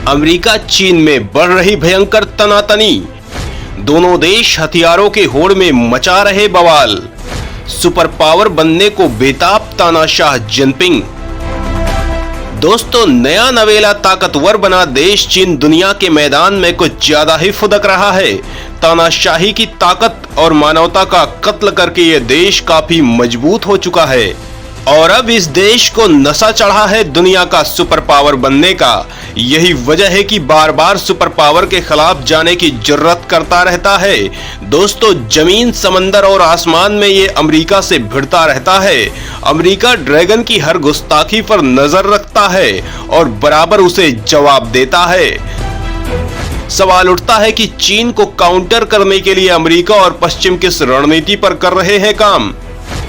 America चीन में बढ़ रही भयंकर तनातनी। दोनों देश हथियारों के होड़ में मचा रहे बवाल। सुपर पावर बनने को बेताब तानाशाह जिनपिंग। दोस्तों, नया नवेला ताकतवर बना देश चीन दुनिया के मैदान में कुछ ज्यादा ही फुदक रहा है। तानाशाही की ताकत और मानवता का कत्ल करके ये देश काफी मजबूत हो चुका है और अब इस देश को नशा चढ़ा है दुनिया का सुपर पावर बनने का। यही वजह है कि बार बार सुपर पावर के खिलाफ जाने की जरूरत करता रहता है। दोस्तों, जमीन, समंदर और आसमान में ये अमेरिका से भिड़ता रहता है। अमेरिका ड्रैगन की हर गुस्ताखी पर नजर रखता है और बराबर उसे जवाब देता है। सवाल उठता है कि चीन को काउंटर करने के लिए अमेरिका और पश्चिम किस रणनीति पर कर रहे हैं काम,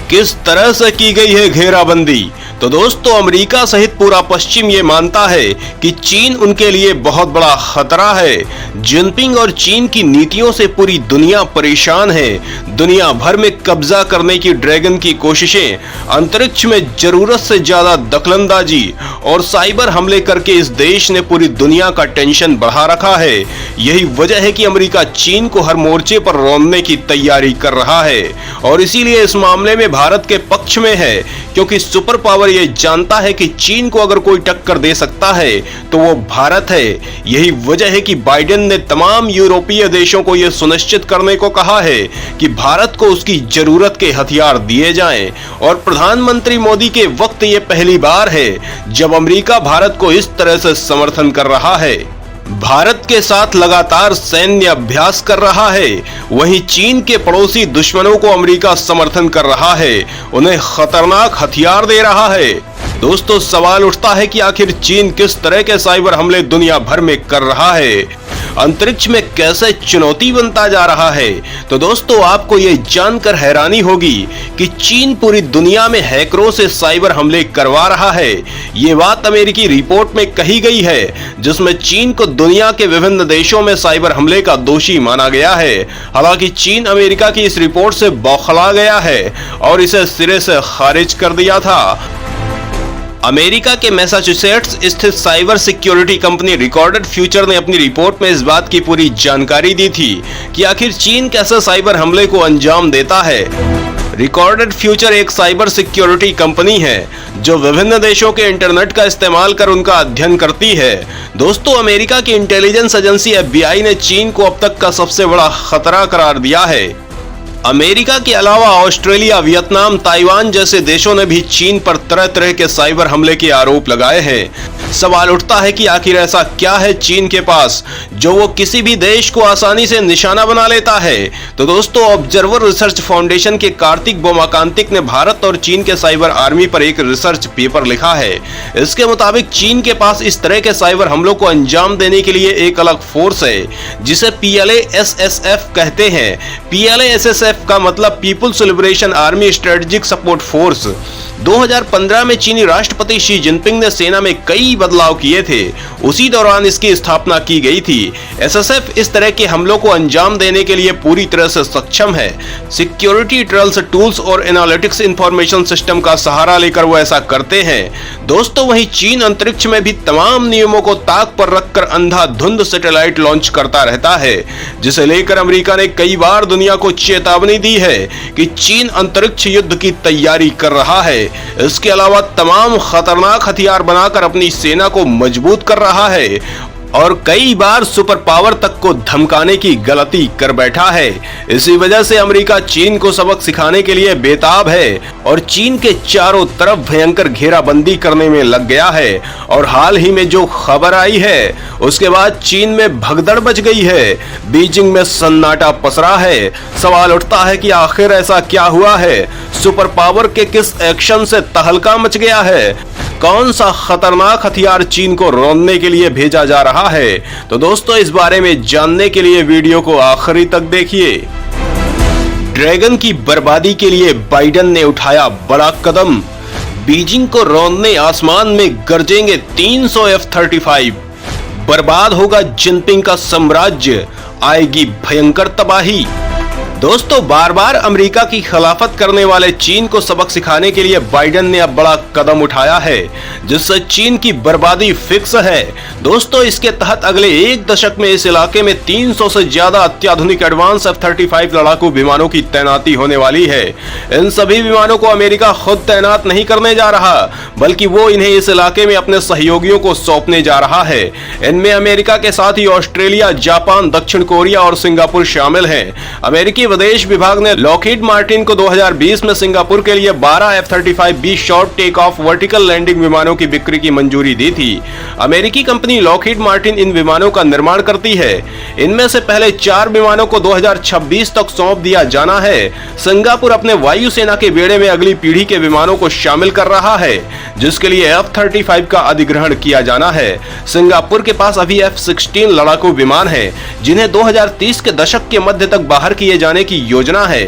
किस तरह से की गई है घेराबंदी। तो दोस्तों, अमेरिका सहित पूरा पश्चिम ये मानता है कि चीन उनके लिए बहुत बड़ा खतरा है। जिनपिंग और चीन की नीतियों से पूरी दुनिया परेशान है। दुनिया भर में कब्जा करने की ड्रैगन की कोशिशें, अंतरिक्ष में जरूरत से ज्यादा दखलंदाजी और साइबर हमले करके इस देश ने पूरी दुनिया का टेंशन बढ़ा रखा है। यही वजह है कि अमेरिका चीन को हर मोर्चे पर रौंदने की तैयारी कर रहा है और इसीलिए इस मामले में भारत के पक्ष में है, क्योंकि सुपर पावर ये जानता है कि चीन को अगर कोई टक्कर दे सकता है तो वो भारत है। यही वजह है कि बाइडेन ने तमाम यूरोपीय देशों को यह सुनिश्चित करने को कहा है कि भारत को उसकी जरूरत के हथियार दिए जाएं और प्रधानमंत्री मोदी के वक्त ये पहली बार है जब अमेरिका भारत को इस तरह से समर्थन कर रहा है। भारत के साथ लगातार सैन्य अभ्यास कर रहा है। वहीं चीन के पड़ोसी दुश्मनों को अमेरिका समर्थन कर रहा है, उन्हें खतरनाक हथियार दे रहा है। दोस्तों, सवाल उठता है कि आखिर चीन किस तरह के साइबर हमले दुनिया भर में कर रहा है, अंतरिक्ष में कैसे चुनौती बनता जा रहा है। तो दोस्तों, आपको ये जानकर हैरानी होगी कि चीन पूरी दुनिया में हैकरों से साइबर हमले करवा रहा है। ये बात अमेरिकी रिपोर्ट में कही गई है, जिसमें चीन को दुनिया के विभिन्न देशों में साइबर हमले का दोषी माना गया है। हालांकि चीन अमेरिका की इस रिपोर्ट से बौखला गया है और इसे सिरे से खारिज कर दिया था। अमेरिका के मैसाचुसेट्स स्थित cyber security company recorded future ने अपनी रिपोर्ट में इस बात की पूरी जानकारी दी थी कि आखिर चीन कैसे साइबर हमले को अंजाम देता है। रिकॉर्डेड फ्यूचर एक साइबर सिक्योरिटी कंपनी है जो विभिन्न देशों के इंटरनेट का इस्तेमाल कर उनका अध्ययन करती है। दोस्तों, अमेरिका की इंटेलिजेंस एजेंसी FBI ने चीन को अब तक का सबसे बड़ा खतरा करार दिया है। अमेरिका के अलावा ऑस्ट्रेलिया, वियतनाम, ताइवान जैसे देशों ने भी चीन पर तरह तरह के साइबर हमले के आरोप लगाए हैं। सवाल उठता है कि आखिर ऐसा क्या है चीन के पास जो वो किसी भी देश को आसानी से निशाना बना लेता है। तो दोस्तों, ऑब्जर्वर रिसर्च फाउंडेशन के कार्तिक बोमाकांतिक ने भारत और चीन के साइबर आर्मी पर एक रिसर्च पेपर लिखा है। इसके मुताबिक चीन के पास इस तरह के साइबर हमलों को अंजाम देने के लिए एक अलग फोर्स है जिसे PLA-SSF कहते हैं। PLA-SSF का मतलब people's liberation army strategic support force. 2015 में चीनी राष्ट्रपति शी जिनपिंग ने सेना में कई बदलाव किए थे, उसी दौरान इसकी स्थापना की गई थी। SSF इस तरह के हमलों को अंजाम देने के लिए पूरी तरह से सक्षम है। सिक्योरिटी ट्रेल्स, टूल्स और एनालिटिक्स इंफॉर्मेशन सिस्टम का सहारा लेकर वो ऐसा करते हैं। दोस्तों, वहीं चीन अंतरिक्ष में भी तमाम नियमों को ताक पर रखकर अंधाधुंध सैटेलाइट लॉन्च करता रहता है, जिसे लेकर अमेरिका ने कई बार दुनिया को चेतावनी दी है कि चीन अंतरिक्ष युद्ध की तैयारी कर रहा है। इसके अलावा तमाम खतरनाक हथियार बनाकर अपनी सेना को मजबूत कर रहा है और कई बार सुपर पावर तक को धमकाने की गलती कर बैठा है। इसी वजह से अमेरिका चीन को सबक सिखाने के लिए बेताब है और चीन के चारों तरफ भयंकर घेराबंदी करने में लग गया है। और हाल ही में जो खबर आई है उसके बाद चीन में भगदड़ मच गई है, बीजिंग में सन्नाटा पसरा है। सवाल उठता है कि आखिर ऐसा क्या हुआ है, सुपर पावर के किस एक्शन से तहलका मच गया है, कौन सा खतरनाक हथियार चीन को रौंदने के लिए भेजा जा रहा है। तो दोस्तों, इस बारे में जानने के लिए वीडियो को आखिरी तक देखिए। ड्रैगन की बर्बादी के लिए बाइडेन ने उठाया बड़ा कदम। बीजिंग को रौंदने आसमान में गरजेंगे 300 F-35। बर्बाद होगा जिनपिंग का साम्राज्य, आएगी भयंकर तबाही। दोस्तों, बार बार अमेरिका की खिलाफत करने वाले चीन को सबक सिखाने के लिए बाइडेन ने अब बड़ा कदम उठाया है, जिससे चीन की बर्बादी फिक्स है। दोस्तों, इसके तहत अगले एक दशक में इस इलाके में 300 से ज्यादा अत्याधुनिक एडवांस F-35 लड़ाकू विमानों की तैनाती होने वाली है। इन सभी विमानों को अमेरिका खुद तैनात नहीं करने जा रहा, बल्कि वो इन्हें इस इलाके में अपने सहयोगियों को सौंपने जा रहा है। इनमें अमेरिका के साथ ही ऑस्ट्रेलिया, जापान, दक्षिण कोरिया और सिंगापुर शामिल हैं। अमेरिकी विदेश विभाग ने लॉकहीड मार्टिन को 2020 में सिंगापुर के लिए 12 F-35B short take off vertical landing विमानों की बिक्री की मंजूरी दी थी। अमेरिकी कंपनी लॉकहीड मार्टिन इन विमानों का निर्माण करती है। इनमें से पहले 4 विमानों को 2026 तक सौंप दिया जाना है। सिंगापुर अपने वायुसेना के बेड़े में अगली पीढ़ी के विमानों को शामिल कर रहा है, जिसके लिए F-35 का अधिग्रहण किया जाना है। सिंगापुर के पास अभी F-16 लड़ाकू विमान है, जिन्हें 2030 के दशक के मध्य तक बाहर किए जाने की योजना है।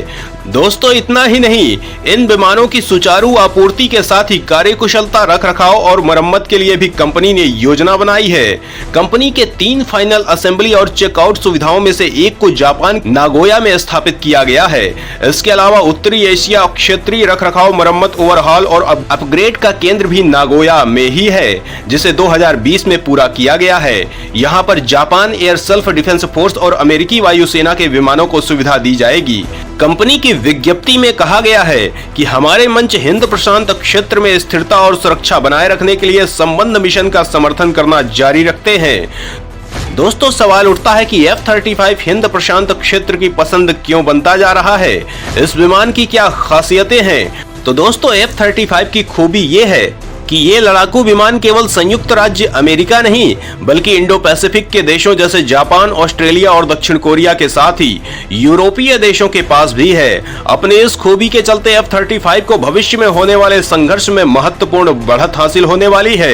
दोस्तों, इतना ही नहीं, इन विमानों की सुचारू आपूर्ति के साथ ही कार्यकुशलता, रखरखाव और मरम्मत के लिए भी कंपनी ने योजना बनाई है। कंपनी के 3 फाइनल असेंबली और चेकआउट सुविधाओं में से एक को जापान नागोया में स्थापित किया गया है। इसके अलावा उत्तरी एशिया क्षेत्रीय रखरखाव, मरम्मत, ओवरहॉल और अपग्रेड का केंद्र भी नागोया में ही है, जिसे 2020 में पूरा किया गया है। यहाँ पर Japan air self defence force और अमेरिकी वायुसेना के विमानों को सुविधा दी जाएगी। कंपनी की विज्ञप्ति में कहा गया है कि हमारे मंच हिंद प्रशांत क्षेत्र में स्थिरता और सुरक्षा बनाए रखने के लिए संबंध मिशन का समर्थन करना जारी रखते हैं। दोस्तों, सवाल उठता है कि F-35 हिंद प्रशांत क्षेत्र की पसंद क्यों बनता जा रहा है? इस विमान की क्या खासियतें हैं? तो दोस्तों, F-35 की खूबी ये है कि ये लड़ाकू विमान केवल संयुक्त राज्य अमेरिका नहीं, बल्कि इंडो पैसिफिक के देशों जैसे जापान, ऑस्ट्रेलिया और दक्षिण कोरिया के साथ ही यूरोपीय देशों के पास भी है। अपने इस खूबी के चलते F-35 को भविष्य में होने वाले संघर्ष में महत्वपूर्ण बढ़त हासिल होने वाली है।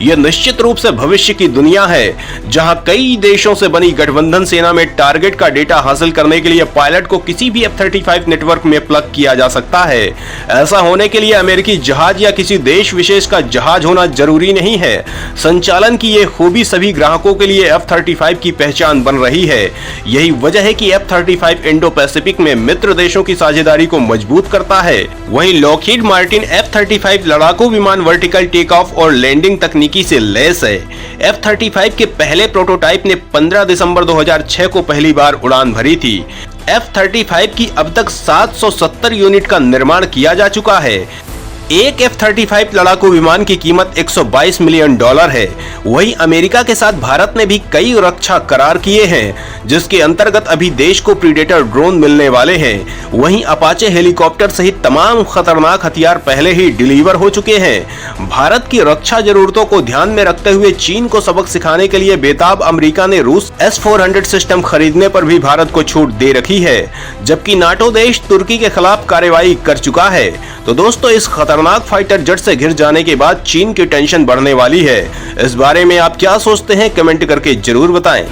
यह निश्चित रूप से भविष्य की दुनिया है, जहां कई देशों से बनी गठबंधन सेना में टारगेट का डेटा हासिल करने के लिए पायलट को किसी भी F-35 नेटवर्क में प्लग किया जा सकता है। ऐसा होने के लिए अमेरिकी जहाज या किसी देश विशेष का जहाज होना जरूरी नहीं है। संचालन की ये खूबी सभी ग्राहकों के लिए F-35 की पहचान बन रही है। यही वजह है कि F-35 इंडो पैसिफिक में मित्र देशों की साझेदारी को मजबूत करता है। वहीं लॉकहीड मार्टिन F-35 लड़ाकू विमान वर्टिकल टेक ऑफ और लैंडिंग तकनीकी से लैस है। F-35 के पहले प्रोटोटाइप ने 15 दिसंबर 2006 को पहली बार उड़ान भरी थी। F-35 की अब तक 770 यूनिट का निर्माण किया जा चुका है। एक F-35 लड़ाकू विमान की कीमत $122 मिलियन है। वहीं अमेरिका के साथ भारत ने भी कई रक्षा करार किए हैं, जिसके अंतर्गत अभी देश को प्रीडेटर ड्रोन मिलने वाले हैं। वहीं अपाचे हेलीकॉप्टर सहित तमाम खतरनाक हथियार पहले ही डिलीवर हो चुके हैं। भारत की रक्षा जरूरतों को ध्यान में रखते हुए चीन को सबक सिखाने के लिए बेताब अमेरिका ने रूस S-400 सिस्टम खरीदने पर भी भारत को छूट दे रखी है, जबकि नाटो देश तुर्की के खिलाफ कार्रवाई कर चुका है। तो दोस्तों, इस खतरनाक फाइटर जेट से घिर जाने के बाद चीन की टेंशन बढ़ने वाली है। इस बारे में आप क्या सोचते हैं? कमेंट करके जरूर बताएं।